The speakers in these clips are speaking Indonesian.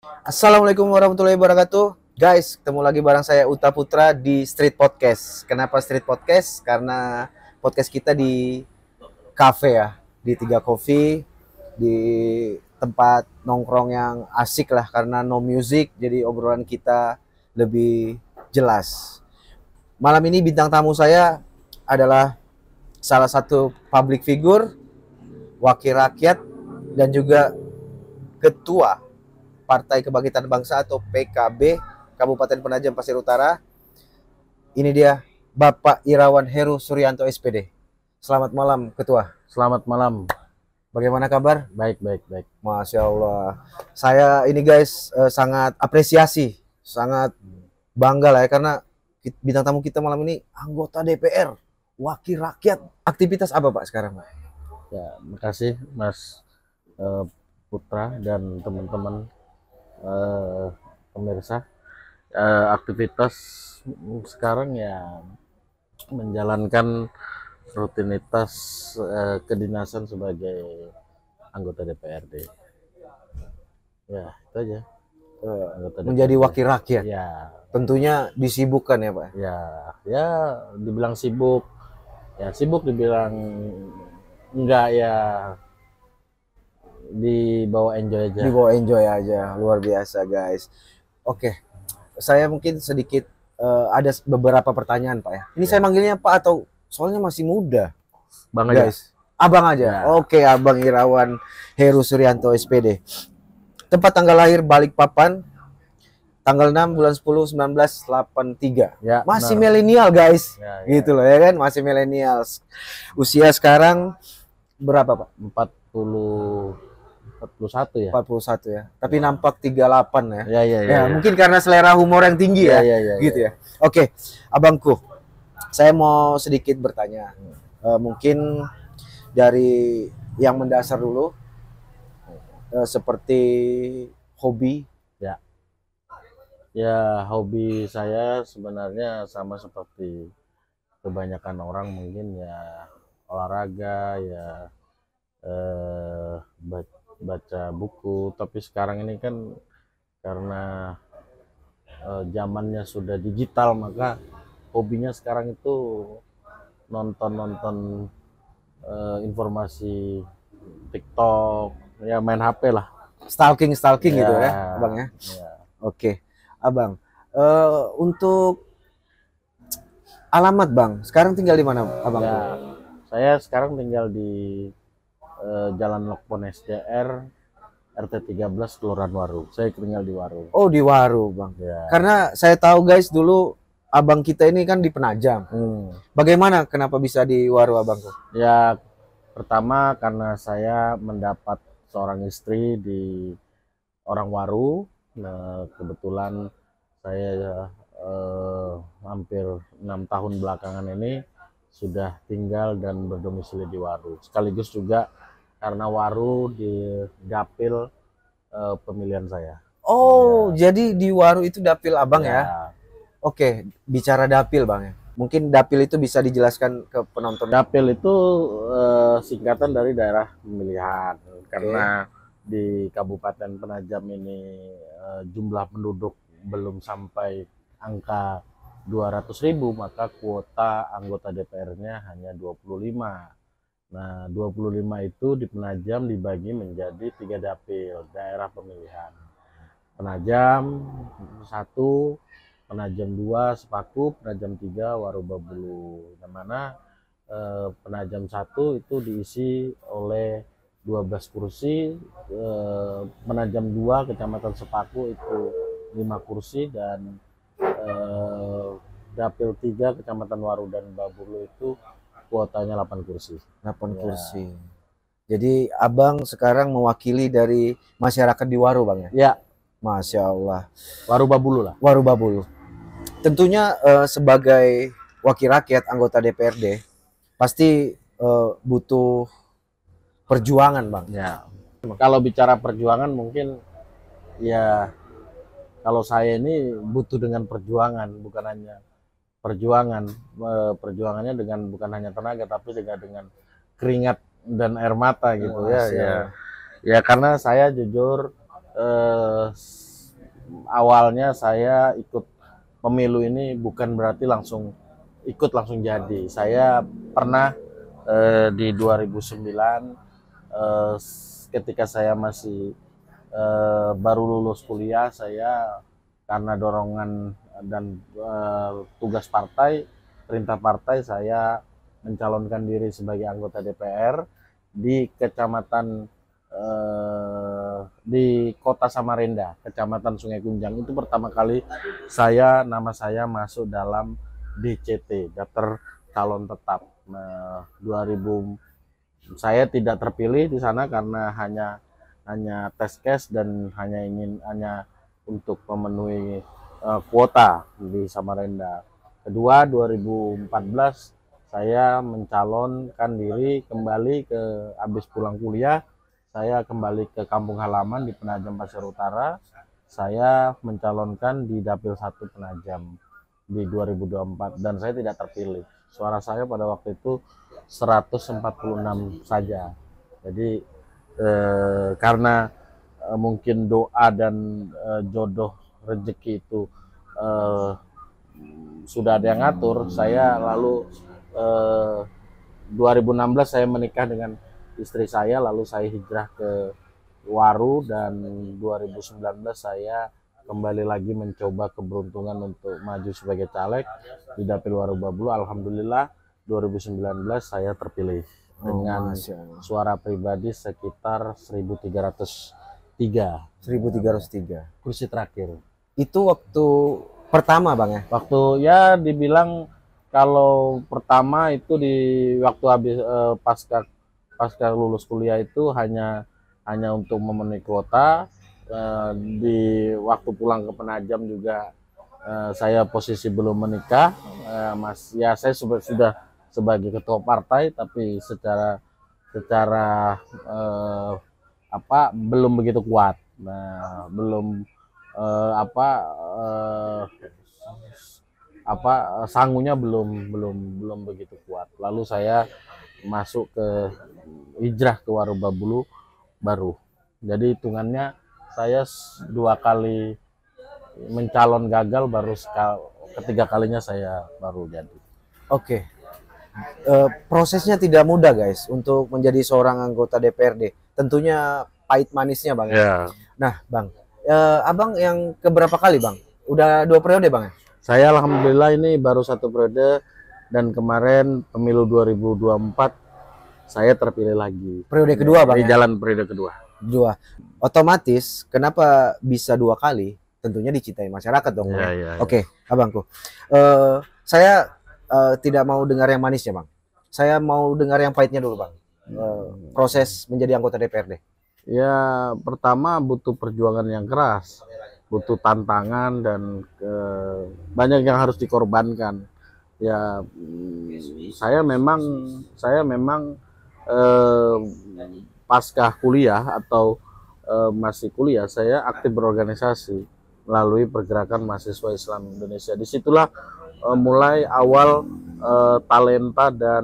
Assalamualaikum warahmatullahi wabarakatuh. Guys, ketemu lagi bareng saya Uta Putra di Street Podcast. Kenapa Street Podcast? Karena podcast kita di cafe ya, di Tiga Coffee, di tempat nongkrong yang asik lah karena no music, jadi obrolan kita lebih jelas. Malam ini bintang tamu saya adalah salah satu public figure, wakil rakyat, dan juga ketua Partai Kebangkitan Bangsa atau PKB Kabupaten Penajam Pasir Utara. Ini dia Bapak Irawan Heru Suryanto SPD. Selamat malam Ketua. Selamat malam. Bagaimana kabar? Baik, baik, baik. Masya Allah. Saya ini guys sangat apresiasi, sangat bangga lah ya karena bintang tamu kita malam ini anggota DPR, wakil rakyat. Aktivitas apa Pak sekarang Pak? Ya, makasih Mas Putra dan teman-teman pemirsa. Aktivitas sekarang ya menjalankan rutinitas kedinasan sebagai anggota DPRD. Ya, itu aja. Menjadi wakil rakyat. Ya, tentunya disibukkan ya Pak. ya, dibilang sibuk. Ya, sibuk dibilang enggak ya, dibawa enjoy aja. Dibawa enjoy aja, luar biasa guys. Oke, saya mungkin sedikit ada beberapa pertanyaan Pak ya. Ini saya manggilnya Pak atau soalnya masih muda. Bang aja. Guys, Abang aja. Ya. Oke, Abang Irawan Heru Suryanto SPD. Tempat tanggal lahir Balikpapan, tanggal 6 bulan 10 1983. Ya, Masih benar. milenial guys. Ya, ya. Gitu loh ya kan, masih milenial. Usia sekarang berapa Pak? 41 ya. 41 ya. Tapi nampak 38 ya. Ya, ya, Ya, mungkin karena selera humor yang tinggi ya. Gitu ya. Oke, Abangku. Saya mau sedikit bertanya. Mungkin dari yang mendasar dulu, seperti hobi. Ya, hobi saya sebenarnya sama seperti kebanyakan orang, mungkin ya olahraga, ya baca buku. Tapi sekarang ini kan karena zamannya sudah digital, maka hobinya sekarang itu nonton informasi TikTok, ya main HP lah. Stalking Ya, gitu ya, Abang ya. ya. Oke, Abang. Untuk alamat Bang, sekarang tinggal di mana Abang? Ya, saya sekarang tinggal di Jalan Lokpon SDR RT 13 Kelurahan Waru. Saya tinggal di Waru. Oh, di Waru Bang. Ya. Karena saya tahu guys, dulu Abang kita ini kan di Penajam. Bagaimana kenapa bisa di Waru Abangku? Ya, pertama karena saya mendapat seorang istri di orang Waru. Nah, kebetulan saya hampir 6 tahun belakangan ini sudah tinggal dan berdomisili di Waru. Sekaligus juga karena Waru di dapil pemilihan saya. Oh, jadi di Waru itu dapil Abang ya? Ya. Oke, bicara dapil Bang ya. Mungkin dapil itu bisa dijelaskan ke penonton. Dapil itu singkatan dari daerah pemilihan. Karena di Kabupaten Penajam ini jumlah penduduk belum sampai angka 200.000, maka kuota anggota DPR-nya hanya 25. Nah, 25 itu di Penajam dibagi menjadi 3 dapil daerah pemilihan. Penajam 1, Penajam 2 Sepaku, Penajam 3 Warubabulu. Yang mana Penajam 1 itu diisi oleh 12 kursi, Penajam 2 Kecamatan Sepaku itu 5 kursi, dan dapil 3 Kecamatan Waru dan Babulu itu kuotanya 8 kursi. 8 kursi. Jadi Abang sekarang mewakili dari masyarakat di Waru Bang ya? Ya. Masya Allah. Waru Babulu lah. Waru Babulu. Tentunya sebagai wakil rakyat anggota DPRD pasti butuh perjuangan Bang. Ya. Kalau bicara perjuangan mungkin ya, kalau saya ini butuh dengan perjuangan, bukan hanya perjuangannya dengan bukan hanya tenaga tapi juga dengan keringat dan air mata gitu. Ya karena saya jujur awalnya saya ikut pemilu ini bukan berarti langsung jadi. Saya pernah di 2009 ketika saya masih baru lulus kuliah, saya karena dorongan dan tugas partai, perintah partai, saya mencalonkan diri sebagai anggota DPR di kecamatan di Kota Samarinda, Kecamatan Sungai Kunjang. Itu pertama kali nama saya masuk dalam DCT, daftar calon tetap. 2000 saya tidak terpilih di sana karena hanya tes case dan hanya untuk memenuhi kuota di Samarinda. Kedua, 2014 saya mencalonkan diri kembali habis pulang kuliah, saya kembali ke kampung halaman di Penajam Pasir Utara. Saya mencalonkan di Dapil 1 Penajam di 2024 dan saya tidak terpilih. Suara saya pada waktu itu 146 saja. Jadi karena mungkin doa dan jodoh rezeki itu sudah ada yang ngatur, saya lalu 2016 saya menikah dengan istri saya, lalu saya hijrah ke Waru, dan 2019 saya kembali lagi mencoba keberuntungan untuk maju sebagai caleg di Dapil Waru Babulu. Alhamdulillah 2019 saya terpilih dengan suara pribadi sekitar 1303 kursi terakhir. Itu waktu pertama Bang ya? Waktu ya dibilang kalau pertama itu di waktu habis pasca lulus kuliah itu hanya untuk memenuhi kuota. Di waktu pulang ke Penajam juga saya posisi belum menikah, saya sudah sebagai ketua partai, tapi secara belum begitu kuat. Belum sangunya belum begitu kuat. Lalu saya masuk hijrah ke Waru Babulu baru. Jadi hitungannya saya 2 kali mencalon gagal, baru ketiga kalinya saya baru jadi. Oke. Prosesnya tidak mudah guys untuk menjadi seorang anggota DPRD. Tentunya pahit manisnya Bang. Ya. Nah Bang, Abang yang keberapa kali Bang? Udah 2 periode Bang ya? Saya alhamdulillah ini baru 1 periode, dan kemarin pemilu 2024 saya terpilih lagi. Periode kedua Bang di ya? Jalan periode kedua. Otomatis kenapa bisa 2 kali? Tentunya dicintai masyarakat dong. Ya. Oke, Abangku. Saya tidak mau dengar yang manisnya Bang. Saya mau dengar yang pahitnya dulu Bang. Proses menjadi anggota DPRD. Ya, pertama butuh perjuangan yang keras, butuh tantangan, dan banyak yang harus dikorbankan. Ya, saya memang pasca kuliah atau masih kuliah, saya aktif berorganisasi melalui Pergerakan Mahasiswa Islam Indonesia. Disitulah mulai awal talenta dan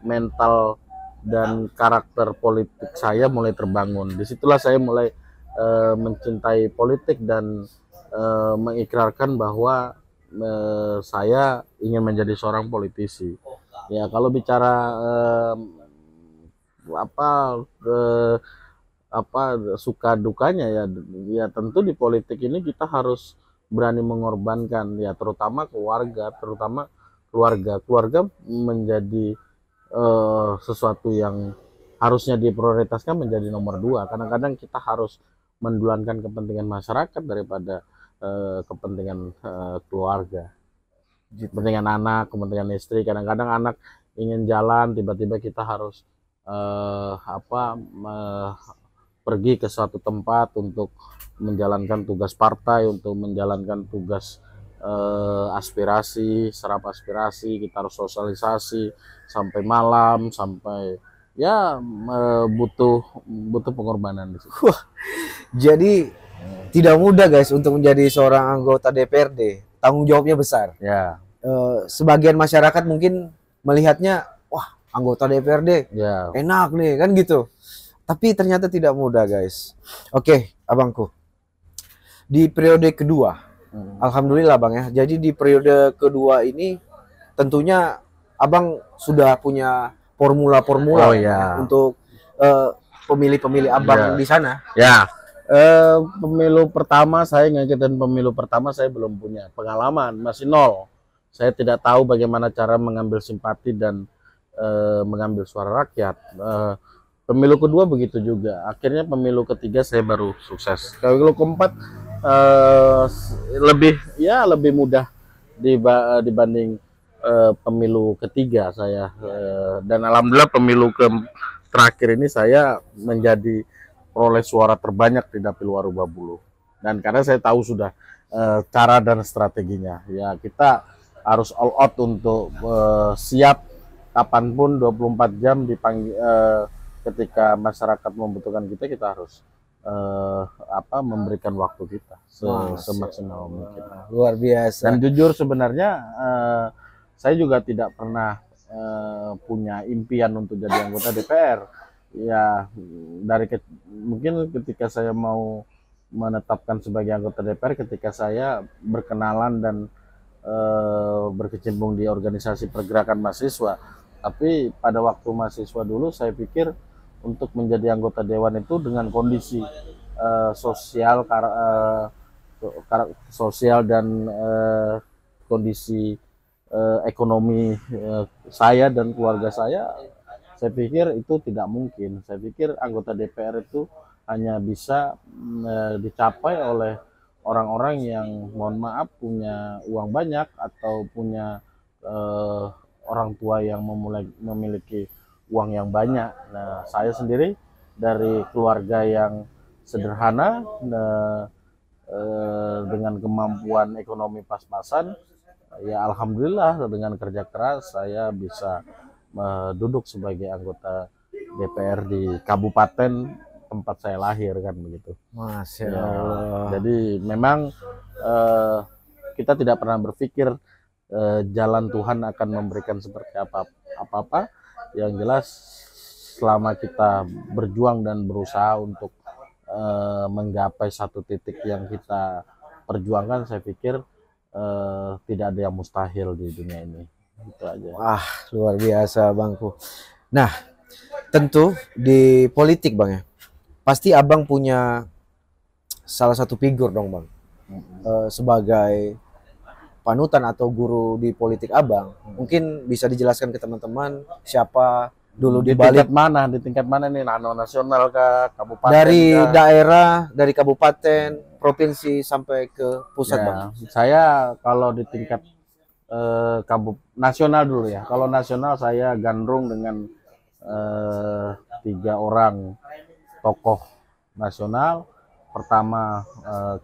mental dan karakter politik saya mulai terbangun. Disitulah saya mulai mencintai politik dan mengikrarkan bahwa saya ingin menjadi seorang politisi. Ya, kalau bicara suka dukanya ya tentu di politik ini kita harus berani mengorbankan, ya terutama keluarga menjadi sesuatu yang harusnya diprioritaskan menjadi nomor 2. Kadang-kadang kita harus mendulankan kepentingan masyarakat daripada kepentingan keluarga, kepentingan anak, kepentingan istri. Kadang-kadang anak ingin jalan, tiba-tiba kita harus pergi ke suatu tempat untuk menjalankan tugas partai, untuk menjalankan tugas serap aspirasi. Kita harus sosialisasi sampai malam, sampai butuh pengorbanan di situ. Jadi tidak mudah guys untuk menjadi seorang anggota DPRD. Tanggung jawabnya besar. Ya. Sebagian masyarakat mungkin melihatnya, wah anggota DPRD enak nih kan gitu. Tapi ternyata tidak mudah guys. Oke, abangku. Di periode kedua, alhamdulillah Bang ya. Jadi di periode kedua ini tentunya Abang sudah punya formula-formula Oh ya. untuk pemilih-pemilih Abang di sana. Ya. Pemilu pertama saya ngikutin pemilu pertama saya belum punya pengalaman, masih nol. Saya tidak tahu bagaimana cara mengambil simpati dan mengambil suara rakyat. Pemilu kedua begitu juga. Akhirnya pemilu ketiga saya baru sukses. Pemilu keempat lebih mudah dibanding pemilu ketiga saya. Dan alhamdulillah pemilu terakhir ini saya menjadi peroleh suara terbanyak di Dapil Warubabulu. Dan karena saya tahu sudah cara dan strateginya, ya kita harus all out untuk siap kapanpun 24 jam dipanggil ketika masyarakat membutuhkan kita harus memberikan waktu kita semaksimal mungkin. Luar biasa. Dan jujur sebenarnya saya juga tidak pernah punya impian untuk jadi anggota DPR. Ya mungkin ketika saya mau menetapkan sebagai anggota DPR, ketika saya berkenalan dan berkecimpung di organisasi pergerakan mahasiswa. Tapi pada waktu mahasiswa dulu saya pikir untuk menjadi anggota dewan itu dengan kondisi sosial dan kondisi ekonomi saya dan keluarga saya pikir itu tidak mungkin. Saya pikir anggota DPR itu hanya bisa dicapai oleh orang-orang yang mohon maaf punya uang banyak atau punya orang tua yang memiliki uang yang banyak. Nah, saya sendiri dari keluarga yang sederhana dengan kemampuan ekonomi pas-pasan, ya alhamdulillah dengan kerja keras saya bisa duduk sebagai anggota DPR di kabupaten tempat saya lahir kan begitu. Masya Ya, Allah. jadi memang kita tidak pernah berpikir jalan Tuhan akan memberikan seperti apa-apa. Yang jelas selama kita berjuang dan berusaha untuk menggapai satu titik yang kita perjuangkan, saya pikir tidak ada yang mustahil di dunia ini. Itu aja. Wah, luar biasa Bangku. Nah, tentu di politik Bang ya, pasti Abang punya salah satu figur dong Bang, sebagai panutan atau guru di politik Abang. Mungkin bisa dijelaskan ke teman-teman siapa dulu di balik di tingkat mana nih, nasional ke kabupaten dari daerah, dari kabupaten, provinsi sampai ke pusat ya, Bang. Saya kalau di tingkat nasional dulu ya. Kalau nasional saya gandrung dengan 3 orang tokoh nasional. Pertama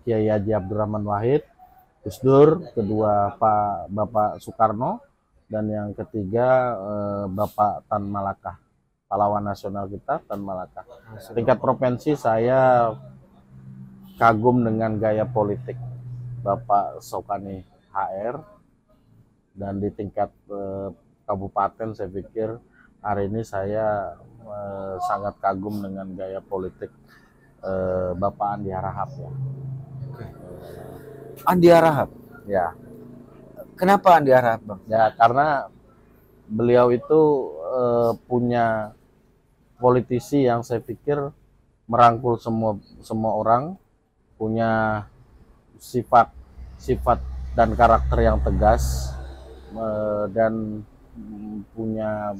Kiai Haji Abdurrahman Wahid, Gus Dur, kedua Bapak Soekarno, dan yang ketiga Bapak Tan Malaka, pahlawan nasional kita Tan Malaka. Tingkat provinsi saya kagum dengan gaya politik Bapak Sokani HR. Dan di tingkat kabupaten saya pikir hari ini saya sangat kagum dengan gaya politik Bapak Andi Harahap ya. Andi Harahap. Ya. Kenapa Andi Harahap Bang? Ya karena beliau itu punya politisi yang saya pikir merangkul semua orang, punya sifat dan karakter yang tegas, dan punya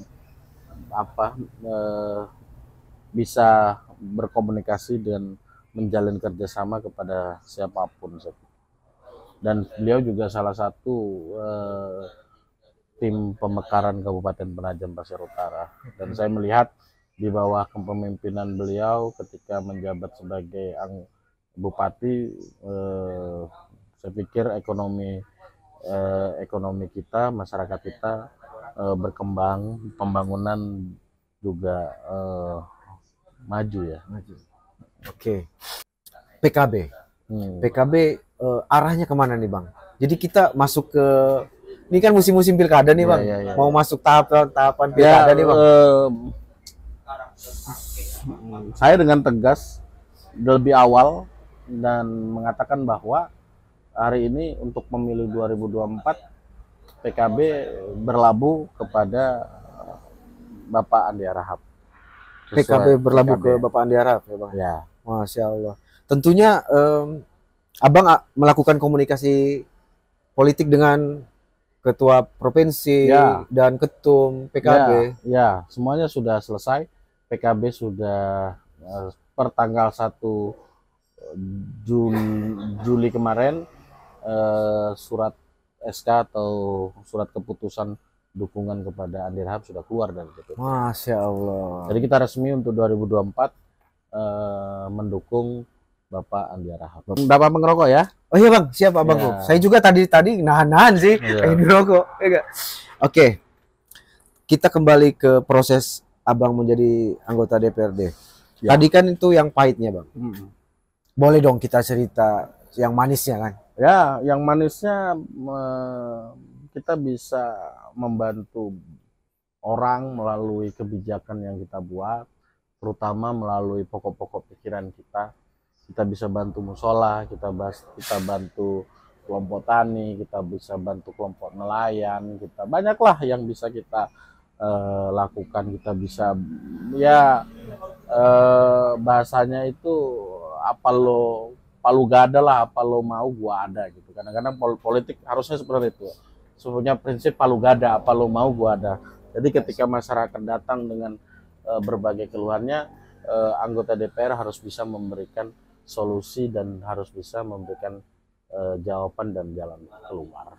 bisa berkomunikasi dan menjalin kerjasama kepada siapapun. Dan beliau juga salah satu tim pemekaran Kabupaten Penajam Pasir Utara. Dan saya melihat di bawah kepemimpinan beliau ketika menjabat sebagai bupati, saya pikir ekonomi kita, masyarakat kita berkembang, pembangunan juga maju ya. Oke. PKB. PKB arahnya kemana nih Bang? Jadi kita masuk ke, ini kan musim-musim pilkada nih Bang. Mau masuk tahapan pilkada nih Bang. Saya dengan tegas lebih awal dan mengatakan bahwa hari ini untuk pemilu 2024 PKB berlabuh kepada Bapak Andi Harahap. PKB berlabuh ke Bapak Andi Harahap ya Bang? Ya. Masya Allah. Tentunya Abang melakukan komunikasi politik dengan ketua provinsi Ya. dan ketum PKB. Ya, semuanya sudah selesai. PKB sudah per tanggal 1 Juli kemarin surat SK atau surat keputusan dukungan kepada Andi Harahap sudah keluar dari DPP. Masya Allah. Jadi kita resmi untuk 2024 mendukung Bapak Andi Harahap. Bapak mengerokok ya? Oh iya Bang, siap Abang. Ya. Saya juga tadi nahan-nahan sih, pengen ngerokok. Ya, oke, kita kembali ke proses Abang menjadi anggota DPRD. Ya. Tadi kan itu yang pahitnya Bang. Boleh dong kita cerita yang manisnya kan? Ya, yang manisnya kita bisa membantu orang melalui kebijakan yang kita buat, terutama melalui pokok-pokok pikiran kita. Kita bisa bantu musola, kita bantu kelompok tani, kita bisa bantu kelompok nelayan, kita banyaklah yang bisa kita lakukan. Kita bisa ya bahasanya itu apa lo palu gada lah, apa lo mau gua ada gitu. Kadang-kadang politik harusnya seperti itu. Sebenarnya prinsip palu gada, apa lo mau gua ada. Jadi ketika masyarakat datang dengan berbagai keluhannya, anggota DPR harus bisa memberikan solusi dan harus bisa memberikan jawaban dan jalan keluar.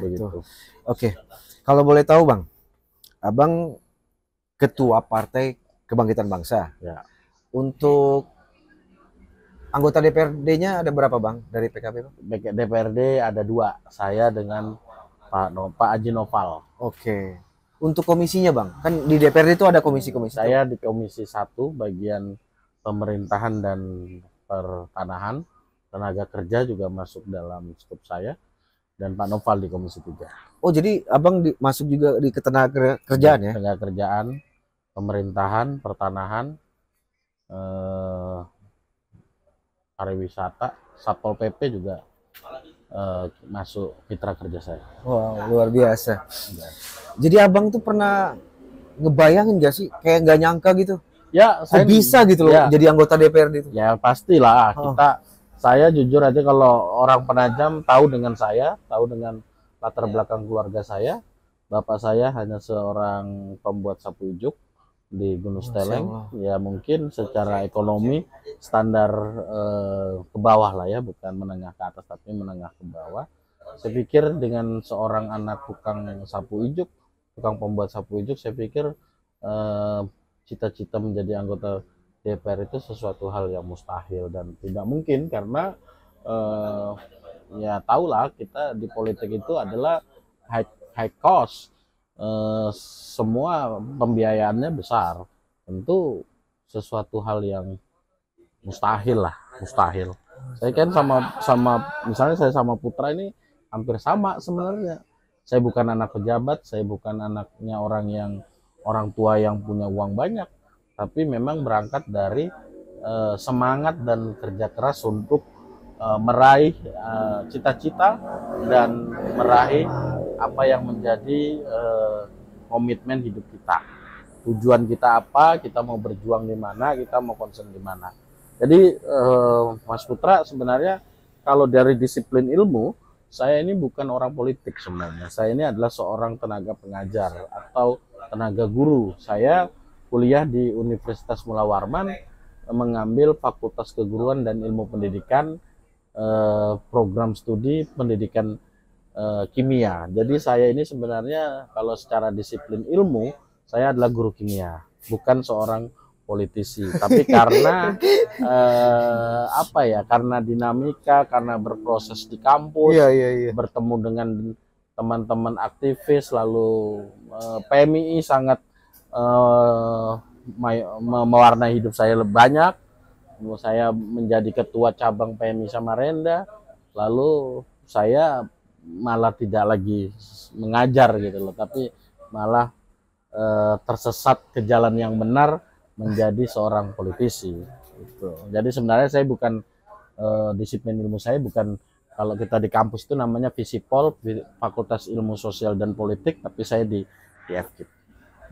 Begitu. Oke, kalau boleh tahu Bang, Abang ketua Partai Kebangkitan Bangsa. Ya. Untuk anggota DPRD-nya ada berapa Bang dari PKB Bang? DPRD ada 2, saya dengan Pak Haji Noval. Oke. Untuk komisinya Bang, kan di DPRD itu ada komisi-komisi. Saya di Komisi 1 bagian pemerintahan dan pertanahan, tenaga kerja juga masuk dalam skup saya, dan Pak Noval di Komisi 3. Oh jadi Abang masuk juga di ketenaga kerjaan ya? Tenaga kerjaan, pemerintahan, pertanahan, pariwisata, Satpol PP juga masuk mitra kerja saya. Wow, luar biasa. Jadi Abang tuh pernah ngebayangin gak sih, kayak nggak nyangka gitu? Ya, saya bisa gitu loh jadi anggota DPRD itu. Ya pastilah, saya jujur aja kalau orang Penajam tahu dengan saya, tahu dengan latar belakang keluarga saya. Bapak saya hanya seorang pembuat sapu ijuk di Gunung Steleng. Ya mungkin secara ekonomi standar ke bawah lah ya, bukan menengah ke atas tapi menengah ke bawah. Saya pikir dengan seorang anak tukang sapu ijuk, tukang pembuat sapu ijuk, saya pikir cita-cita menjadi anggota DPR itu sesuatu hal yang mustahil dan tidak mungkin, karena ya tahulah kita di politik itu adalah high cost, semua pembiayaannya besar, tentu sesuatu hal yang mustahil lah, mustahil. Saya kan sama misalnya saya sama Putra ini hampir sama sebenarnya. Saya bukan anak pejabat, saya bukan anaknya orang tua yang punya uang banyak, tapi memang berangkat dari semangat dan kerja keras untuk meraih cita-cita dan meraih apa yang menjadi komitmen hidup kita. Tujuan kita apa, kita mau berjuang di mana, kita mau concern di mana. Jadi Mas Putra sebenarnya kalau dari disiplin ilmu, saya ini bukan orang politik sebenarnya. Saya ini adalah seorang tenaga pengajar atau tenaga guru. Saya kuliah di Universitas Mula Warman, mengambil Fakultas Keguruan dan Ilmu Pendidikan, program studi pendidikan kimia. Jadi saya ini sebenarnya kalau secara disiplin ilmu, saya adalah guru kimia, bukan seorang politisi. Tapi karena karena dinamika, karena berproses di kampus, bertemu dengan teman-teman aktivis, lalu PMI sangat mewarnai hidup saya lebih banyak. Saya menjadi ketua cabang PMI Samarinda, lalu saya malah tidak lagi mengajar gitu loh, tapi malah tersesat ke jalan yang benar menjadi seorang politisi gitu. Jadi sebenarnya saya bukan disiplin ilmu saya bukan, kalau kita di kampus itu namanya Visipol, Fakultas Ilmu Sosial dan Politik, tapi saya di FKIP.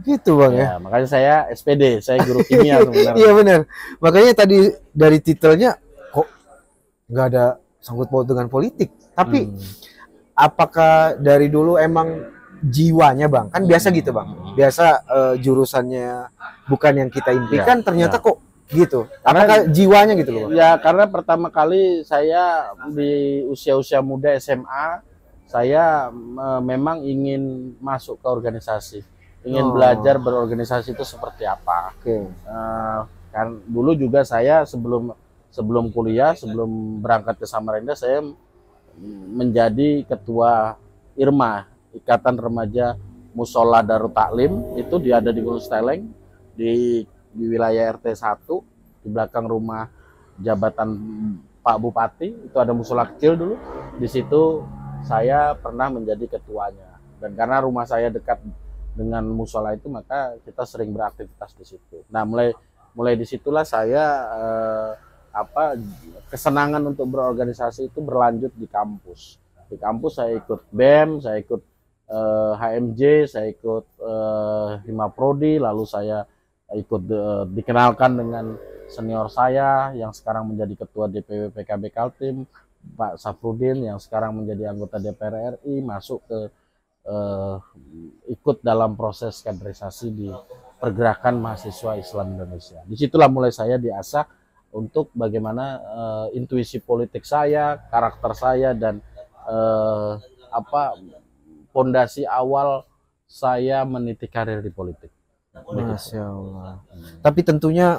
Gitu Bang ya. Ya, makanya saya SPD, saya guru kimia sebenarnya. Iya benar. Makanya tadi dari titelnya kok nggak ada sangkut paut dengan politik. Tapi apakah dari dulu emang jiwanya Bang? Kan biasa gitu Bang. Biasa jurusannya bukan yang kita impikan, ternyata kok gitu. Apakah jiwanya gitu loh Bang? Ya, karena pertama kali saya di usia-usia muda SMA, saya memang ingin masuk ke organisasi. Ingin belajar berorganisasi itu seperti apa. Kan dulu juga saya sebelum kuliah, sebelum berangkat ke Samarinda, saya menjadi ketua IRMA, Ikatan Remaja Musola Darut Taklim. Itu dia ada di Gunung Steleng, di wilayah RT 1, di belakang rumah jabatan Pak Bupati. Itu ada musola kecil dulu. Di situ saya pernah menjadi ketuanya. Dan karena rumah saya dekat dengan musola itu, maka kita sering beraktivitas di situ. Nah, mulai disitulah saya kesenangan untuk berorganisasi itu berlanjut di kampus. Di kampus saya ikut BEM, saya ikut HMJ, saya ikut Himaprodi, lalu saya ikut dikenalkan dengan senior saya yang sekarang menjadi ketua DPW PKB Kaltim, Pak Safrudin, yang sekarang menjadi anggota DPR RI, masuk ke ikut dalam proses kaderisasi di Pergerakan Mahasiswa Islam Indonesia. Disitulah mulai saya diasah untuk bagaimana intuisi politik saya, karakter saya, dan pondasi awal saya meniti karir di politik. Masya Allah. Tapi tentunya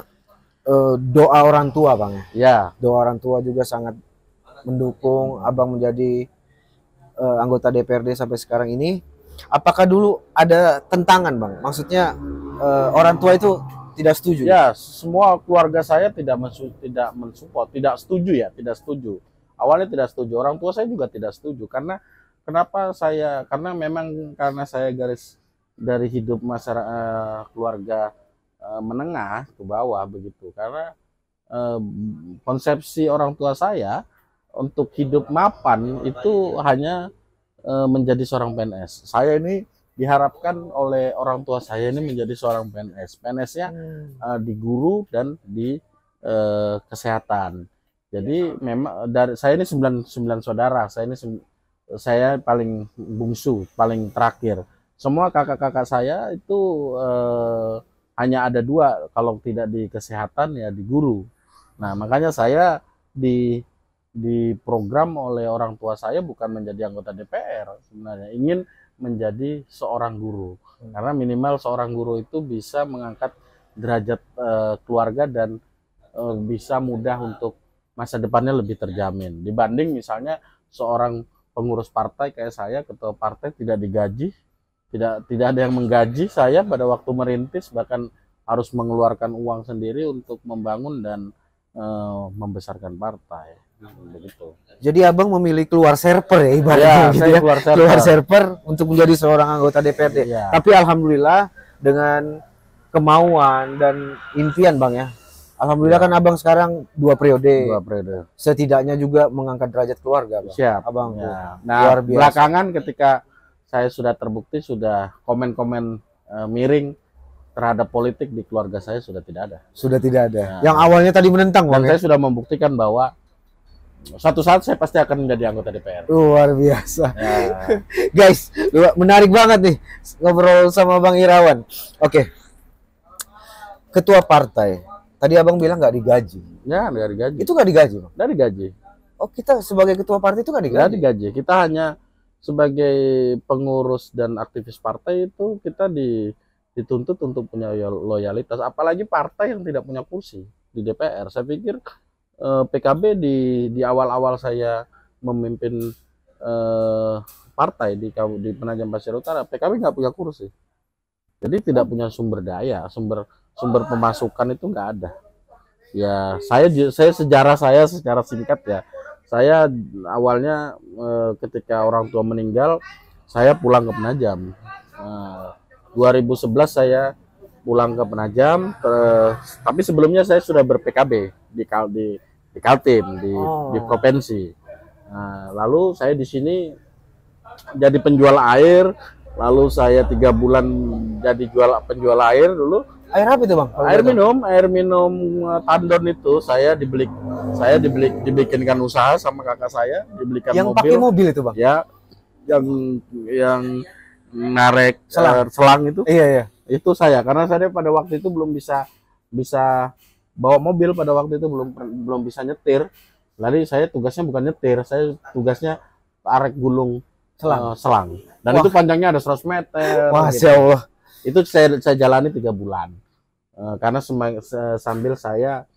doa orang tua Bang ya. Doa orang tua juga sangat mendukung Abang menjadi anggota DPRD sampai sekarang ini. Apakah dulu ada tentangan Bang? Maksudnya orang tua itu tidak setuju? Ya, semua keluarga saya tidak mensupport, tidak setuju. Awalnya tidak setuju. Orang tua saya juga tidak setuju. Karena karena saya garis dari hidup masyarakat keluarga menengah ke bawah begitu. Karena konsepsi orang tua saya untuk hidup mapan itu hanya menjadi seorang PNS. Saya ini diharapkan oleh orang tua saya ini menjadi seorang PNS. PNS-nya di guru dan di kesehatan. Jadi memang saya ini 9 saudara. Saya paling bungsu, paling terakhir. Semua kakak-kakak saya itu hanya ada 2, kalau tidak di kesehatan ya di guru. Nah, makanya saya di program oleh orang tua saya bukan menjadi anggota DPR, sebenarnya ingin menjadi seorang guru. Karena minimal seorang guru itu bisa mengangkat derajat keluarga dan bisa mudah untuk masa depannya lebih terjamin. Dibanding misalnya seorang pengurus partai kayak saya, ketua partai, tidak digaji, tidak ada yang menggaji saya pada waktu merintis, bahkan harus mengeluarkan uang sendiri untuk membangun dan membesarkan partai. Begitu. Jadi Abang memilih keluar server ya ibaratnya gitu ya. Keluar server untuk menjadi seorang anggota DPRD. Ya. Tapi alhamdulillah dengan kemauan dan impian Bang ya. Alhamdulillah kan Abang sekarang 2 periode. Setidaknya juga mengangkat derajat keluarga Bang. Siap. Abang ya. Nah, luar biasa. Belakangan ketika saya sudah terbukti, sudah komen-komen miring terhadap politik di keluarga saya sudah tidak ada. Sudah tidak ada. Nah, yang awalnya tadi menentang Bang. Dan saya sudah membuktikan bahwa suatu saat saya pasti akan menjadi anggota DPR. Luar biasa. Ya. Guys, menarik banget nih ngobrol sama Bang Irawan. Oke. Ketua partai. Tadi Abang bilang nggak digaji. Ya, nggak digaji. Itu nggak digaji Bang? Nggak digaji. Oh, kita sebagai ketua partai itu nggak digaji? Nggak digaji. Kita hanya sebagai pengurus dan aktivis partai itu kita dituntut untuk punya loyalitas. Apalagi partai yang tidak punya kursi di DPR. Saya pikir PKB di awal-awal saya memimpin partai di Penajam Pasir Utara, PKB nggak punya kursi, jadi tidak punya sumber daya, sumber pemasukan itu nggak ada. Ya, saya sejarah saya secara singkat ya, saya awalnya ketika orang tua meninggal, saya pulang ke Penajam. 2011 saya pulang ke Penajam, tapi sebelumnya saya sudah ber-PKB di Kaltim di provinsi. Nah, lalu saya di sini jadi penjual air, lalu saya 3 bulan jadi penjual air dulu. Air apa itu bang? Air minum Tandon itu saya dibikinkan usaha sama kakak saya, dibelikan yang mobil. Pakai mobil itu bang? Ya, yang narek selang itu. Iya. Itu saya, karena saya pada waktu itu belum bisa bawa mobil, pada waktu itu belum bisa nyetir. Lalu saya tugasnya bukan nyetir, saya tugasnya tarik gulung selang. Dan itu panjangnya ada 100 meter. Masya Allah. Itu saya jalani 3 bulan. Karena sambil saya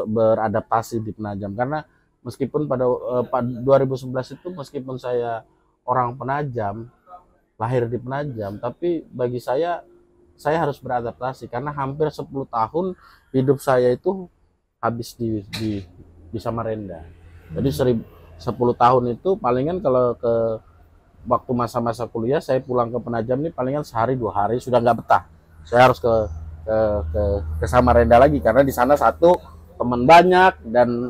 beradaptasi di Penajam, karena meskipun pada 2011 itu meskipun saya orang Penajam, lahir di Penajam, tapi bagi saya harus beradaptasi karena hampir 10 tahun hidup saya itu habis di Samarinda. Jadi 10 tahun itu palingan kalau ke waktu masa-masa kuliah saya pulang ke Penajam nih palingan sehari 2 hari sudah nggak betah. Saya harus ke Samarinda lagi karena di sana satu teman banyak dan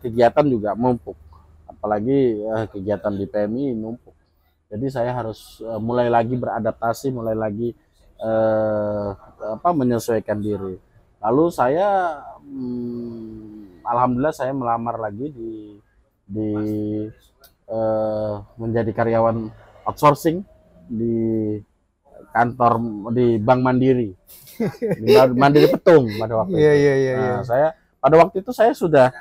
kegiatan juga numpuk. Apalagi kegiatan di PMI numpuk. Jadi saya harus mulai lagi beradaptasi, mulai lagi menyesuaikan diri. Lalu saya alhamdulillah saya melamar lagi di menjadi karyawan outsourcing di kantor di Bank Mandiri, di Mandiri Petung pada waktu itu. Nah, saya pada waktu itu saya sudah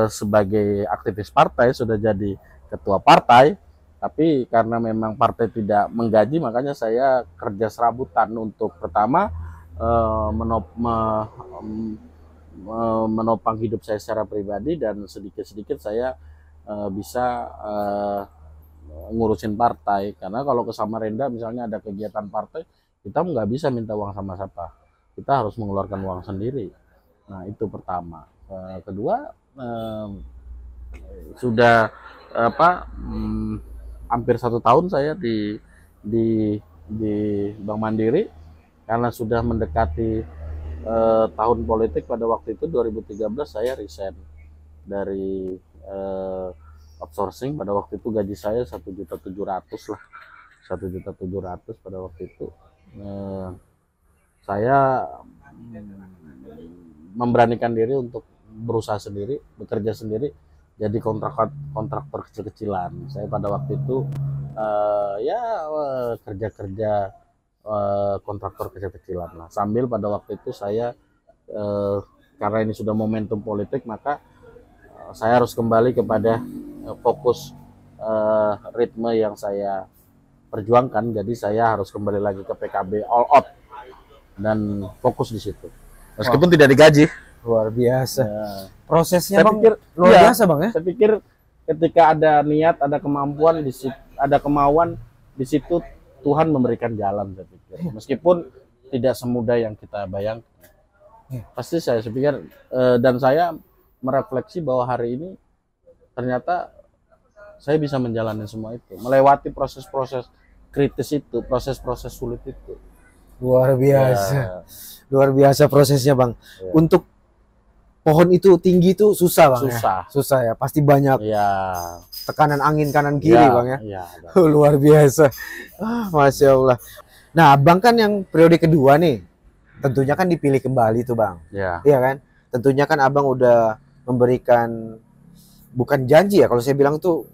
sebagai aktivis partai, sudah jadi ketua partai, tapi karena memang partai tidak menggaji, makanya saya kerja serabutan untuk pertama menopang hidup saya secara pribadi, dan sedikit-sedikit saya bisa ngurusin partai. Karena kalau ke Samarinda misalnya ada kegiatan partai, kita nggak bisa minta uang sama siapa, kita harus mengeluarkan uang sendiri. Nah itu pertama. Kedua, sudah hampir 1 tahun saya di Bank Mandiri, karena sudah mendekati tahun politik. Pada waktu itu 2013 saya resign dari outsourcing. Pada waktu itu gaji saya 1.700.000 lah, 1.700.000 pada waktu itu. Saya memberanikan diri untuk berusaha sendiri, bekerja sendiri, jadi kontraktor kecil-kecilan. Saya pada waktu itu kerja kontraktor kecil-kecilan lah. Sambil pada waktu itu saya karena ini sudah momentum politik, maka saya harus kembali kepada fokus ritme yang saya perjuangkan. Jadi saya harus kembali lagi ke PKB all out dan fokus di situ. Meskipun tidak digaji. Luar biasa. Ya. Prosesnya saya bang, pikir luar biasa bang ya. Saya pikir ketika ada niat, ada kemampuan, ada kemauan di situ, Tuhan memberikan jalan. Saya pikir. Meskipun tidak semudah yang kita bayangkan. Pasti saya pikir dan saya merefleksi bahwa hari ini ternyata saya bisa menjalani semua itu, melewati proses-proses kritis itu, proses-proses sulit itu. Luar biasa, luar biasa prosesnya bang. Untuk pohon itu tinggi itu susah bang. Susah ya, pasti banyak tekanan angin kanan kiri bang ya. Luar biasa, Masya Allah. Nah abang kan yang periode kedua nih, tentunya kan dipilih kembali tuh bang. Iya kan, tentunya kan abang udah memberikan, bukan janji ya, kalau saya bilang tuh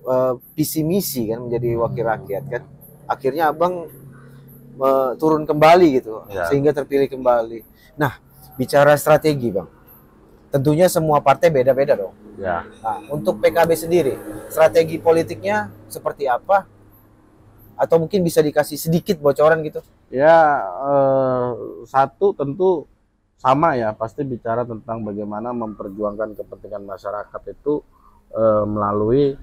visi misi kan, menjadi wakil rakyat kan. Akhirnya abang turun kembali gitu, sehingga terpilih kembali. Nah, bicara strategi bang, tentunya semua partai beda-beda dong. Nah, untuk PKB sendiri, strategi politiknya seperti apa? Atau mungkin bisa dikasih sedikit bocoran gitu? Ya, satu tentu sama ya, pasti bicara tentang bagaimana memperjuangkan kepentingan masyarakat itu melalui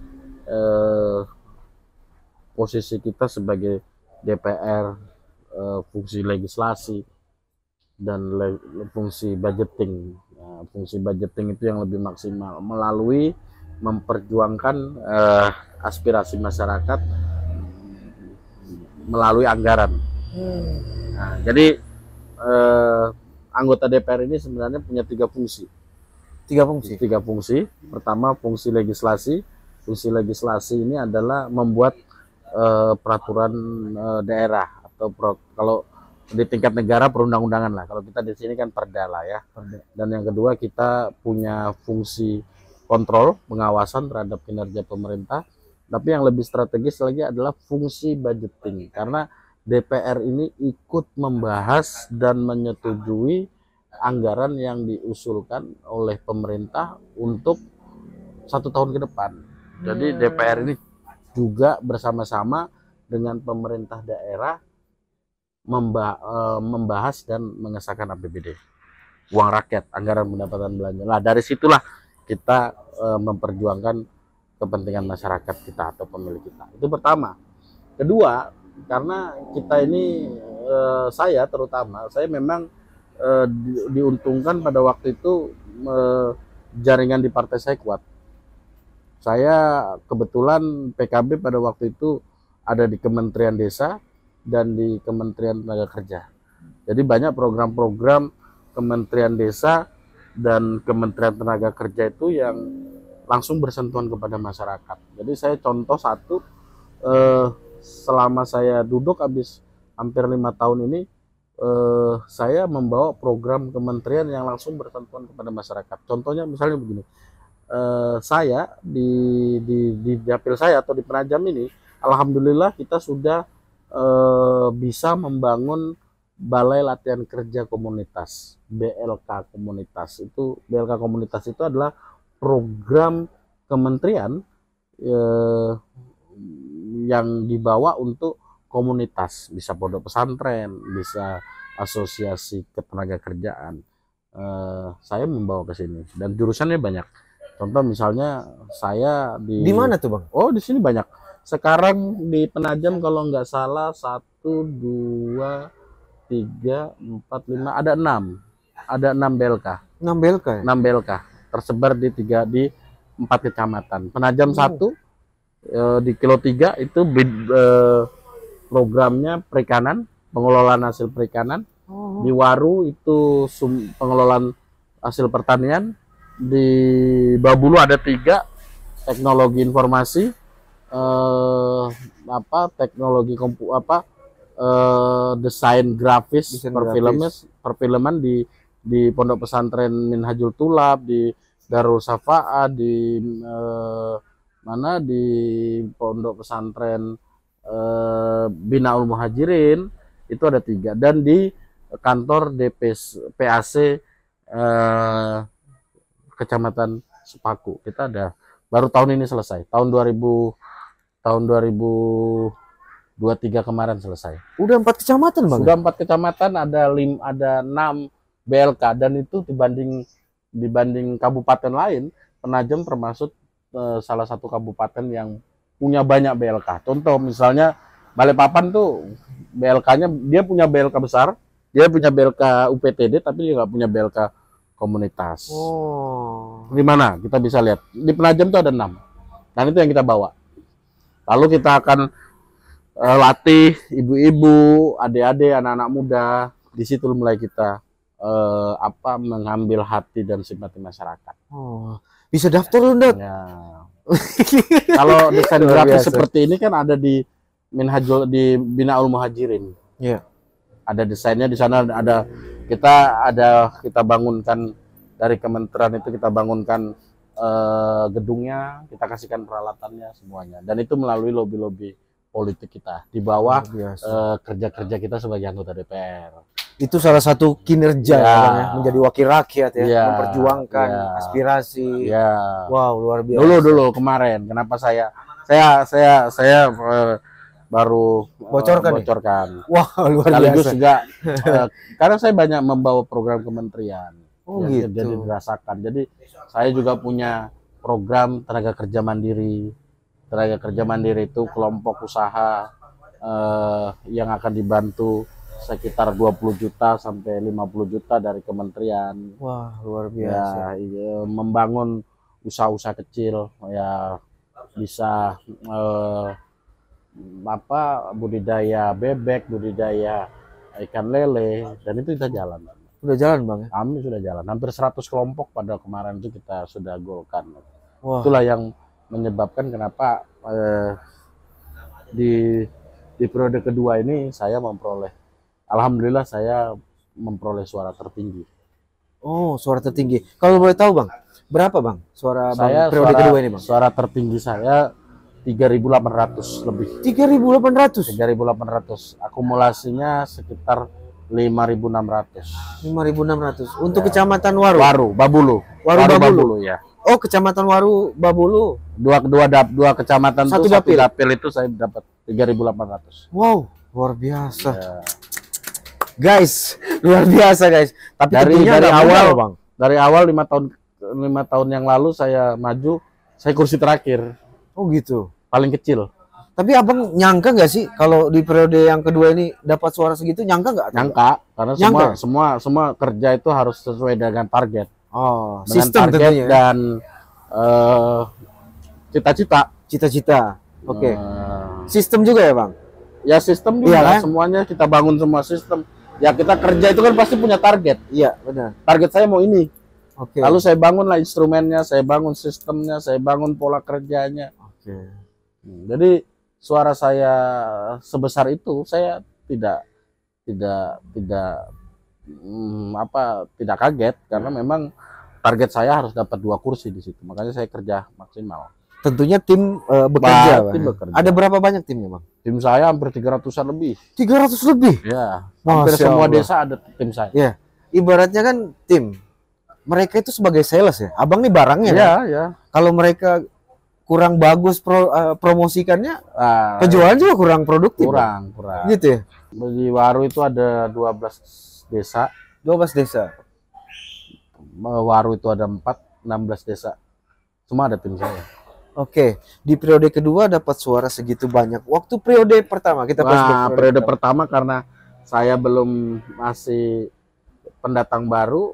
posisi kita sebagai DPR, fungsi legislasi dan fungsi budgeting. Nah, fungsi budgeting itu yang lebih maksimal melalui memperjuangkan aspirasi masyarakat melalui anggaran. Nah, jadi anggota DPR ini sebenarnya punya tiga fungsi. Tiga fungsi. Pertama, fungsi legislasi. Fungsi legislasi ini adalah membuat peraturan daerah atau kalau di tingkat negara perundang-undangan lah. Kalau kita di sini kan perda lah ya. Dan yang kedua, kita punya fungsi kontrol, pengawasan terhadap kinerja pemerintah. Tapi yang lebih strategis lagi adalah fungsi budgeting, karena DPR ini ikut membahas dan menyetujui anggaran yang diusulkan oleh pemerintah untuk 1 tahun ke depan. Jadi DPR ini juga bersama-sama dengan pemerintah daerah membahas dan mengesahkan APBD, uang rakyat, anggaran pendapatan belanja. Nah, dari situlah kita memperjuangkan kepentingan masyarakat kita atau pemilih kita. Itu pertama. Kedua, karena kita ini saya terutama saya memang diuntungkan pada waktu itu jaringan di partai saya kuat. Saya kebetulan PKB pada waktu itu ada di Kementerian Desa dan di Kementerian Tenaga Kerja. Jadi banyak program-program Kementerian Desa dan Kementerian Tenaga Kerja itu yang langsung bersentuhan kepada masyarakat. Jadi saya contoh satu, selama saya duduk habis hampir 5 tahun ini, saya membawa program kementerian yang langsung bersentuhan kepada masyarakat. Contohnya misalnya begini, saya di dapil saya atau di Penajam ini, alhamdulillah kita sudah bisa membangun Balai Latihan Kerja Komunitas, BLK Komunitas. Itu BLK Komunitas itu adalah program kementerian yang dibawa untuk komunitas, bisa pondok pesantren, bisa asosiasi ketenaga kerjaan. Saya membawa ke sini dan jurusannya banyak. Contoh misalnya saya di mana tuh Bang? Oh, di sini banyak. Sekarang di Penajam kalau nggak salah 1, 2, 3, 4, 5, ada 6. Ada 6 BLK. 6 BLK ya? 6 BLK tersebar di 4 kecamatan. Penajam 1 di Kilo 3 itu programnya perikanan, pengelolaan hasil perikanan. Di Waru itu pengelolaan hasil pertanian. Di Babulu ada 3, teknologi informasi, teknologi desain grafis, perfilman di Pondok Pesantren Minhajul Tulab, di Darul Safaa, di di Pondok Pesantren Binaul Muhajirin itu ada 3, dan di kantor PAC Kecamatan Sepaku kita ada, baru tahun ini selesai, tahun 2023 kemarin selesai. Udah 4 kecamatan Bang? Sudah 4 kecamatan, ada 6 BLK, dan itu dibanding kabupaten lain, Penajam termasuk salah satu kabupaten yang punya banyak BLK. Contoh misalnya Balikpapan tuh BLK-nya, dia punya BLK besar, dia punya BLK UPTD, tapi dia nggak punya BLK komunitas. Di mana kita bisa lihat di Penajam tuh ada 6, dan itu yang kita bawa. Lalu kita akan latih ibu-ibu, adik-adik, anak-anak muda. Di situ mulai kita mengambil hati dan simpati masyarakat. Bisa daftar lu Ndat? Ya. Kalau desain grafis seperti ini kan ada di di Binaul Muhajirin. Iya. Ada desainnya di sana, kita bangunkan dari kementerian itu, kita bangunkan gedungnya, kita kasihkan peralatannya semuanya, dan itu melalui lobby-lobby politik kita di bawah kerja-kerja kita sebagai anggota DPR. Itu salah satu kinerja ya, menjadi wakil rakyat ya, memperjuangkan aspirasi. Wow, luar biasa. Dulu kemarin kenapa saya baru bocorkan. Wah, luar sekaligus biasa. juga karena saya banyak membawa program kementerian gitu. Jadi dirasakan. Jadi saya juga punya program tenaga kerja mandiri. Tenaga kerja mandiri itu kelompok usaha yang akan dibantu sekitar 20 juta sampai 50 juta dari kementerian. Wah, luar biasa. Ya, membangun usaha-usaha kecil, ya bisa budidaya bebek, budidaya ikan lele, dan itu kita jalan. Udah jalan Bang ya? Kami sudah jalan. Hampir 100 kelompok pada kemarin itu kita sudah golkan. Wah. Itulah yang menyebabkan kenapa di periode kedua ini saya memperoleh, alhamdulillah saya memperoleh suara tertinggi. Oh, suara tertinggi. Kalau boleh tahu Bang, berapa Bang suara Saya Bang periode kedua ini Bang? Suara tertinggi saya 3.800 lebih. 3.800. 3.800. Akumulasinya sekitar 5.600. 5.600 untuk Ya. Kecamatan Waru. Babulu. Waru Babulu. Ya. Oh, Kecamatan Waru Babulu. Dua kecamatan Satu itu, dapil. satu dapil itu saya dapat 3.800. Wow, luar biasa. Ya. Guys, luar biasa guys. Tapi Dari tentunya nggak awal mudah, Bang. Dari awal 5 tahun yang lalu saya maju, saya kursi terakhir, Oh gitu. paling kecil. Tapi Abang nyangka nggak sih kalau di periode yang kedua ini dapat suara segitu? Nyangka nggak? Nyangka, karena Nyangka? semua kerja itu harus sesuai dengan target. Oh, Dengan sistem target tentunya. dan cita-cita. Cita-cita. Oke. Eh, Sistem juga ya, Bang? ya sistem juga, Iya kan? semuanya kita bangun semua sistem. Ya kita kerja itu kan pasti punya target. Iya, benar. Target saya mau ini. Oke. Lalu saya bangunlah instrumennya, saya bangun sistemnya, saya bangun pola kerjanya. Oke. Jadi suara saya sebesar itu saya tidak tidak kaget karena memang target saya harus dapat 2 kursi di situ. Makanya saya kerja maksimal. Tentunya tim bekerja, Bang. Tim bekerja. Ada berapa banyak timnya, Bang? Tim saya hampir 300-an lebih. 300 lebih. Ya, hampir Masya semua Allah. desa ada tim saya. Ya. Ibaratnya kan tim. Mereka itu sebagai sales ya. Abang nih barangnya. Ya, Kan? ya. Kalau mereka kurang bagus promosikannya, Ah, penjualan juga kurang produktif. Bang. kurang. Gitu ya. Di Waru itu ada 12 desa. 12 desa. Waru itu ada 16 desa. Semua ada tim saya. Oke, di periode kedua dapat suara segitu banyak. Waktu periode pertama kita flashback Periode pertama karena saya belum masih pendatang baru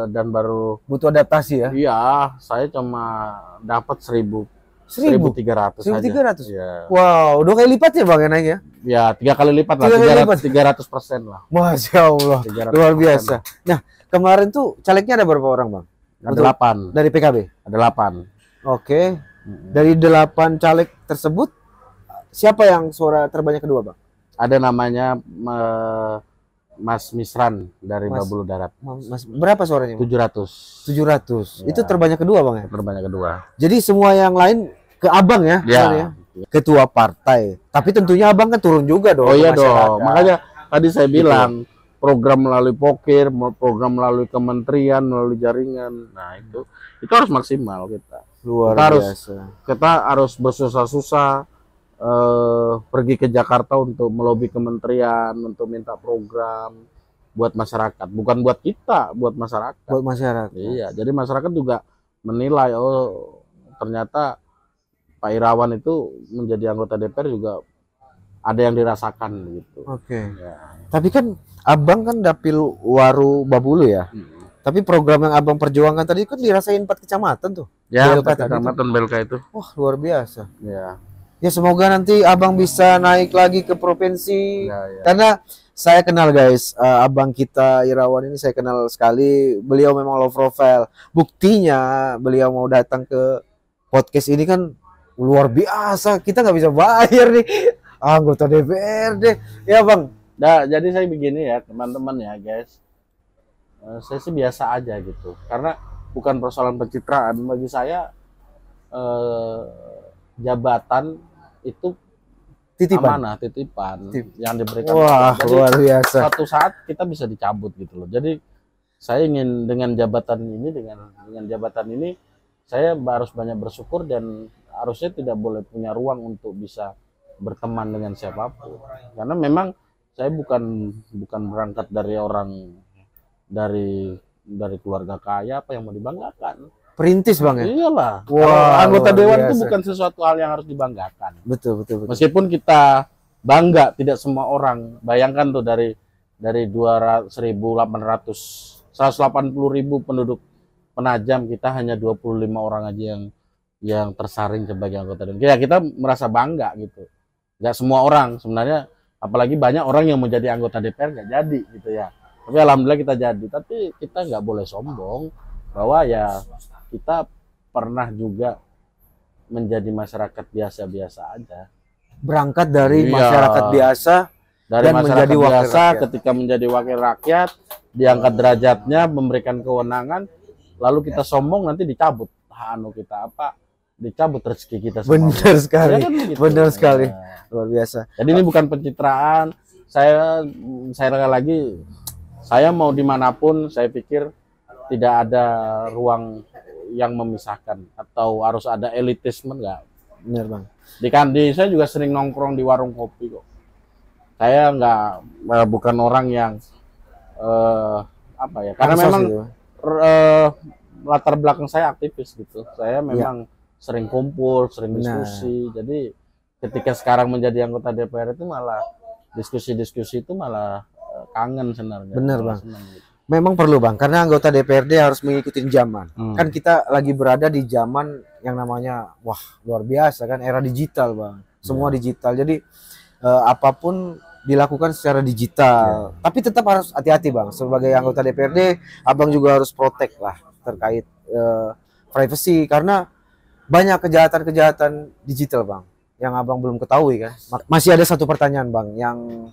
dan baru butuh adaptasi ya. iya, saya cuma dapat 1.000, 1.300 saja. 1.300. Ya. Wow, 2 kali lipat ya Bang ya naik ya? Ya, 3 kali lipat lah, 300% lah. Masya Allah, 300%. luar biasa. Nah, kemarin tuh calegnya ada berapa orang Bang? Ada 8. Dari PKB? Ada 8. Oke, dari 8 caleg tersebut, siapa yang suara terbanyak kedua Bang? Ada namanya Mas Misran dari Mas- Babulu Darat. Mas, berapa suaranya? Bang? 700. 700. Ya. Itu terbanyak kedua Bang ya? Terbanyak kedua. Jadi semua yang lain ke Abang ya? Ya. Ketua partai. Tapi tentunya Abang kan turun juga dong. Oh ke iya masyarakat. dong. Makanya tadi saya Gitu. bilang program melalui Pokir, program melalui kementerian, melalui jaringan. Nah, itu harus maksimal kita. Luar Kita harus- biasa. Kita harus bersusah-susah pergi ke Jakarta untuk melobi kementerian, untuk minta program buat masyarakat, bukan buat kita, buat masyarakat. Buat masyarakat. Iya, jadi masyarakat juga menilai, oh ternyata Pak Irawan itu menjadi anggota DPR juga ada yang dirasakan gitu. Oke. Ya. Tapi kan Abang kan dapil Waru Babulu ya. Tapi program yang Abang perjuangkan tadi kan dirasain 4 kecamatan tuh. Ya, BLK tadi kecamatan BLK itu. Wah, luar biasa. Ya. Ya semoga nanti Abang bisa naik lagi ke provinsi. Ya, ya. Karena saya kenal guys, Abang kita Irawan ini saya kenal sekali. Beliau memang low profile. Buktinya beliau mau datang ke podcast ini kan luar biasa. Kita nggak bisa bayar nih. Anggota DPRD. Ya Bang. Nah, jadi saya begini ya teman-teman ya guys. Saya sih biasa aja gitu. Karena bukan persoalan pencitraan. Bagi saya jabatan itu Titipan. amanah, titipan Titip. yang diberikan. Wah, Jadi luar biasa. suatu saat kita bisa dicabut gitu loh. Jadi saya ingin dengan jabatan ini saya harus banyak bersyukur dan harusnya tidak boleh punya ruang untuk bisa berteman dengan siapapun. Karena memang saya bukan berangkat dari orang dari keluarga kaya apa yang mau dibanggakan. Perintis Bang ya. Iyalah. Wah, Kalau anggota luar dewan itu biasa. bukan sesuatu hal yang harus dibanggakan. Betul, betul, betul. Meskipun kita bangga, tidak semua orang. Bayangkan tuh dari 180.000 penduduk Penajam, kita hanya 25 orang aja yang tersaring sebagai anggota dewan. Ya kita merasa bangga gitu. Nggak semua orang sebenarnya, apalagi banyak orang yang mau jadi anggota DPR nggak jadi gitu ya. Tapi alhamdulillah kita jadi. Tapi kita nggak boleh sombong bahwa ya kita pernah juga menjadi masyarakat biasa-biasa aja. Berangkat dari Iya. masyarakat biasa Dari dan masyarakat menjadi wakil biasa rakyat. ketika menjadi wakil rakyat, diangkat derajatnya, memberikan kewenangan, lalu kita sombong nanti dicabut kita apa? Dicabut rezeki kita semua. Benar sekali. Ya kan begitu. Benar sekali. Nah, Luar biasa. jadi ini bukan pencitraan. Saya sekali lagi, saya mau dimanapun, saya pikir tidak ada ruang yang memisahkan atau harus ada elitisme, enggak. Benar, Bang. Di Kandi saya juga sering nongkrong di warung kopi kok. Saya bukan orang yang apa ya? Karena Pansos memang gitu. Latar belakang saya aktivis gitu. Saya memang sering kumpul, sering Benar. diskusi. Jadi ketika sekarang menjadi anggota DPR itu malah diskusi-diskusi itu malah kangen sebenarnya. Benar, Malah Bang. senang gitu. Memang perlu, Bang, karena anggota DPRD harus mengikuti zaman. Kan kita lagi berada di zaman yang namanya wah luar biasa kan, era digital, Bang. Semua digital. Jadi apapun dilakukan secara digital. Tapi tetap harus hati-hati, Bang. Sebagai anggota DPRD, Abang juga harus protect lah terkait privacy karena banyak kejahatan-kejahatan digital, Bang, yang Abang belum ketahui kan. Masih ada satu pertanyaan, Bang, yang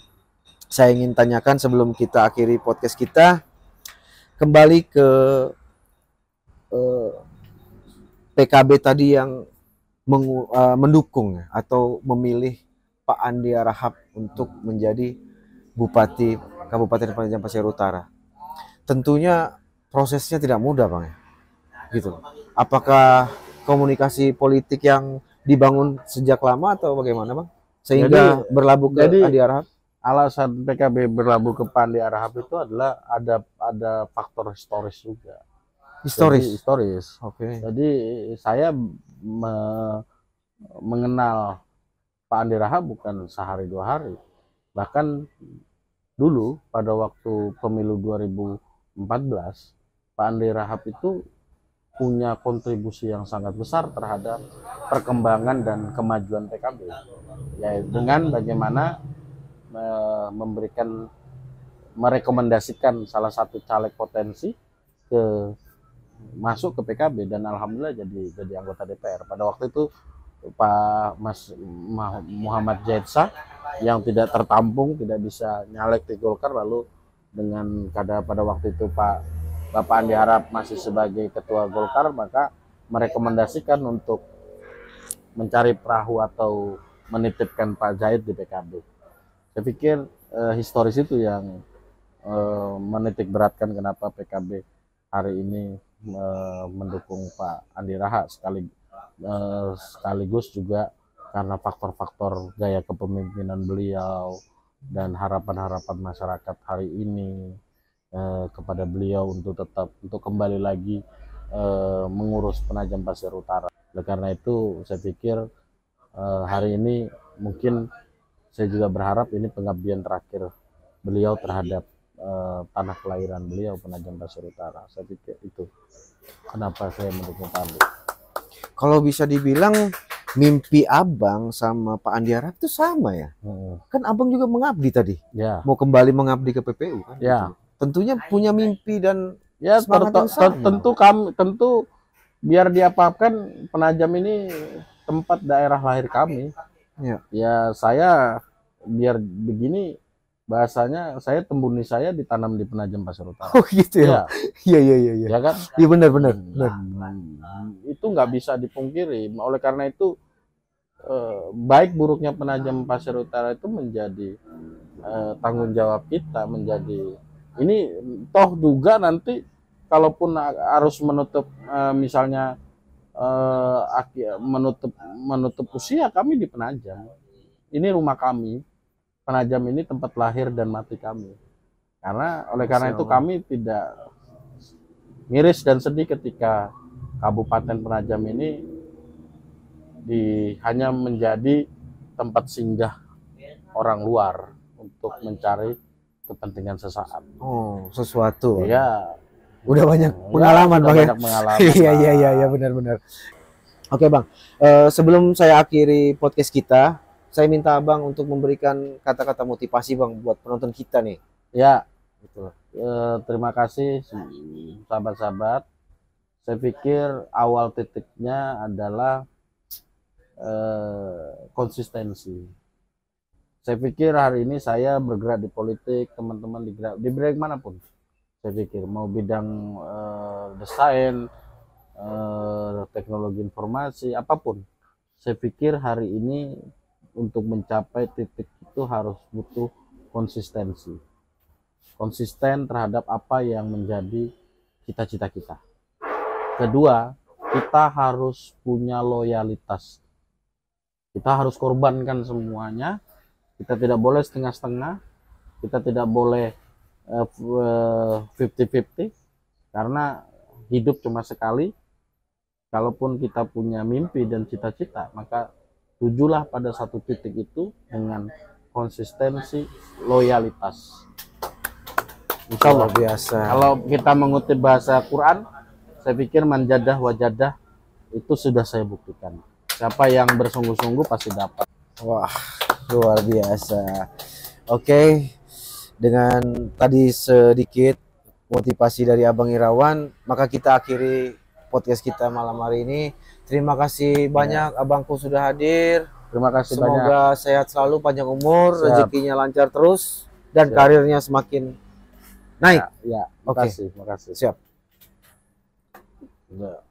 saya ingin tanyakan sebelum kita akhiri podcast kita. Kembali ke PKB tadi yang mendukung atau memilih Pak Andi Harahap untuk menjadi Bupati Kabupaten Penajam Pasir Utara. Tentunya prosesnya tidak mudah, Bang, ya. Gitu. Apakah komunikasi politik yang dibangun sejak lama atau bagaimana, Bang? Sehingga berlabuh ke Andi Harahap? Alasan PKB berlabuh ke Andi Harahap itu adalah ada faktor historis juga. Historis. Jadi, historis. Oke. Jadi saya mengenal Pak Andi Harahap bukan sehari dua hari. Bahkan dulu pada waktu pemilu 2014, Pak Andi Harahap itu punya kontribusi yang sangat besar terhadap perkembangan dan kemajuan PKB. Ya, dengan bagaimana merekomendasikan salah satu caleg potensi masuk ke PKB dan alhamdulillah jadi anggota DPR. Pada waktu itu Pak Muhammad Jaitsa yang tidak tertampung, tidak bisa nyalek di Golkar, lalu dengan pada waktu itu Bapak Andi Harahap masih sebagai ketua Golkar, maka merekomendasikan untuk mencari perahu atau menitipkan Pak Zaid di PKB. Saya pikir historis itu yang menitik beratkan kenapa PKB hari ini mendukung Pak Andi Harahap, sekaligus juga karena faktor-faktor gaya kepemimpinan beliau dan harapan-harapan masyarakat hari ini kepada beliau untuk kembali lagi mengurus Penajam Pasir Utara. Oleh karena itu saya pikir hari ini mungkin saya juga berharap ini pengabdian terakhir beliau terhadap tanah kelahiran beliau, Penajam Pasir Utara. Saya pikir itu kenapa saya mendukung Pak Andi. Kalau bisa dibilang mimpi Abang sama Pak Andi Harahap itu sama ya. Kan Abang juga mengabdi tadi. Ya. Mau kembali mengabdi ke PPU kan. Ya. Gitu. Tentunya punya mimpi dan ya tentu biar diapa-apakan Penajam ini tempat daerah lahir kami. Ya saya biar begini bahasanya, saya tembuni saya ditanam di Penajam Pasir Utara. Oh gitu ya. Iya. Ya kan? Iya benar. Itu nggak bisa dipungkiri. Oleh karena itu baik buruknya Penajam Pasir Utara itu menjadi tanggung jawab kita, menjadi ini toh juga nanti kalaupun harus menutup misalnya menutup usia kami di Penajam. Ini rumah kami. Penajam ini tempat lahir dan mati kami. Oleh karena itu kami tidak miris dan sedih ketika Kabupaten Penajam ini hanya menjadi tempat singgah orang luar untuk mencari kepentingan sesaat. Oh, sesuatu. Ya. Udah banyak pengalaman, Bang. Banyak pengalaman. Iya, benar. Oke, Bang. Sebelum saya akhiri podcast kita, saya minta Abang untuk memberikan kata-kata motivasi, Bang, buat penonton kita nih. Ya, Betul. Terima kasih sahabat-sahabat. Saya pikir awal titiknya adalah konsistensi. Saya pikir hari ini saya bergerak di politik, teman-teman di bidang manapun. Saya pikir mau bidang desain, teknologi informasi, apapun. Saya pikir hari ini untuk mencapai titik itu harus butuh konsistensi. Konsisten terhadap apa yang menjadi cita-cita kita. Kedua, kita harus punya loyalitas. Kita harus korbankan semuanya. Kita tidak boleh setengah-setengah. Kita tidak boleh 50-50. Karena hidup cuma sekali. Kalaupun kita punya mimpi dan cita-cita, maka tujulah pada satu titik itu dengan konsistensi, loyalitas. Insya Allah. Biasa. Kalau kita mengutip bahasa Quran, saya pikir manjadah wajadah itu sudah saya buktikan. Siapa yang bersungguh-sungguh pasti dapat. Wah, luar biasa. Oke, dengan tadi sedikit motivasi dari Abang Irawan, maka kita akhiri podcast kita malam hari ini. Terima kasih banyak Abangku sudah hadir. Terima kasih banyak. Semoga sehat selalu, panjang umur, Siap. rezekinya lancar terus, dan Siap. karirnya semakin naik. Ya, Oke. makasih. Siap. Ya.